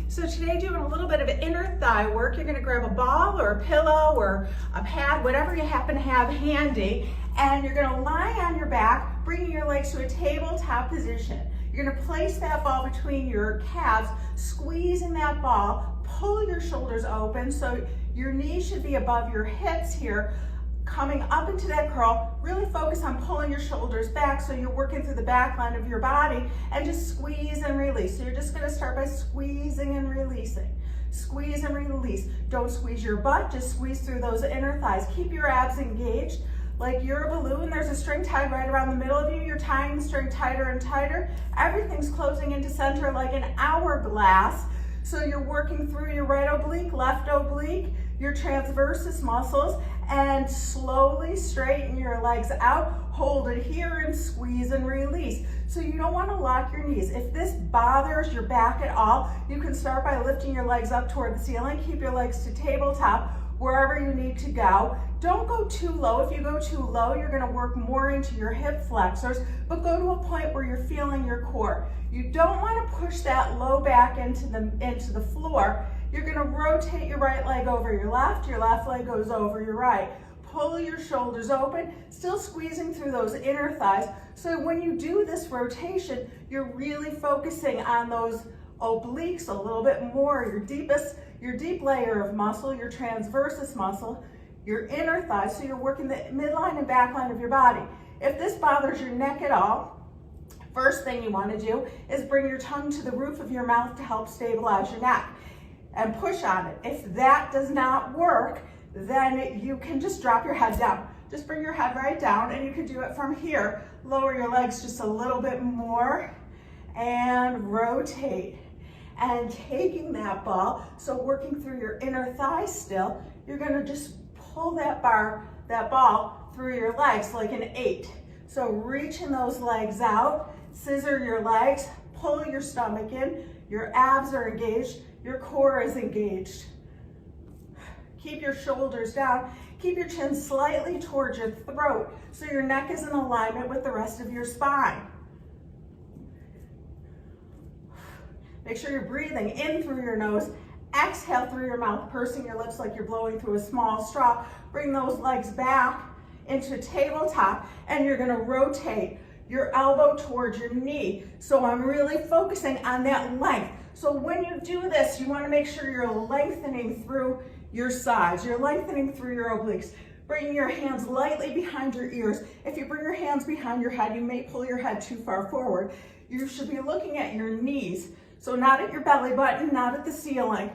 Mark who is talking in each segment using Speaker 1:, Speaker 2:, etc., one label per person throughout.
Speaker 1: So today, doing a little bit of inner thigh work. You're gonna grab a ball or a pillow or a pad, whatever you happen to have handy, and you're gonna lie on your back, bringing your legs to a tabletop position. You're gonna place that ball between your calves, squeezing that ball, pull your shoulders open so your knees should be above your hips here, coming up into that curl. Really focus on pulling your shoulders back so you're working through the back line of your body, and just squeeze and release. So you're just gonna start by squeezing and releasing. Squeeze and release. Don't squeeze your butt, just squeeze through those inner thighs. Keep your abs engaged. Like you're a balloon, there's a string tied right around the middle of you. You're tying the string tighter and tighter. Everything's closing into center like an hourglass. So you're working through your right oblique, left oblique, your transversus muscles, and slowly straighten your legs out. Hold it here and squeeze and release. So you don't want to lock your knees. If this bothers your back at all, you can start by lifting your legs up toward the ceiling. Keep your legs to tabletop, wherever you need to go. Don't go too low. If you go too low, you're gonna work more into your hip flexors, but go to a point where you're feeling your core. You don't wanna push that low back into the floor. You're gonna rotate your right leg over your left leg goes over your right. Pull your shoulders open, still squeezing through those inner thighs. So when you do this rotation, you're really focusing on those obliques a little bit more, your deep layer of muscle, your transversus muscle, your inner thighs, so you're working the midline and back line of your body. If this bothers your neck at all, first thing you want to do is bring your tongue to the roof of your mouth to help stabilize your neck and push on it. If that does not work, then you can just drop your head down. Just bring your head right down, and you can do it from here. Lower your legs just a little bit more and rotate. And taking that ball, so working through your inner thighs still, you're gonna just pull that ball through your legs like an 8. So reaching those legs out, scissor your legs, pull your stomach in, your abs are engaged, your core is engaged. Keep your shoulders down, keep your chin slightly towards your throat so your neck is in alignment with the rest of your spine. Make sure you're breathing in through your nose, exhale through your mouth, pursing your lips like you're blowing through a small straw. Bring those legs back into tabletop, and you're gonna rotate your elbow towards your knee. So I'm really focusing on that length. So when you do this, you wanna make sure you're lengthening through your sides. You're lengthening through your obliques. Bringing your hands lightly behind your ears. If you bring your hands behind your head, you may pull your head too far forward. You should be looking at your knees. So not at your belly button, not at the ceiling.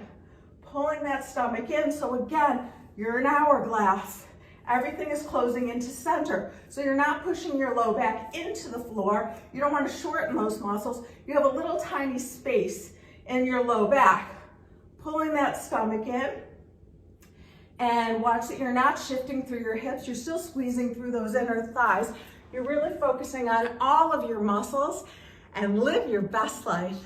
Speaker 1: Pulling that stomach in. So again, you're an hourglass. Everything is closing into center. So you're not pushing your low back into the floor. You don't want to shorten those muscles. You have a little tiny space in your low back. Pulling that stomach in. And watch that you're not shifting through your hips. You're still squeezing through those inner thighs. You're really focusing on all of your muscles, and live your best life.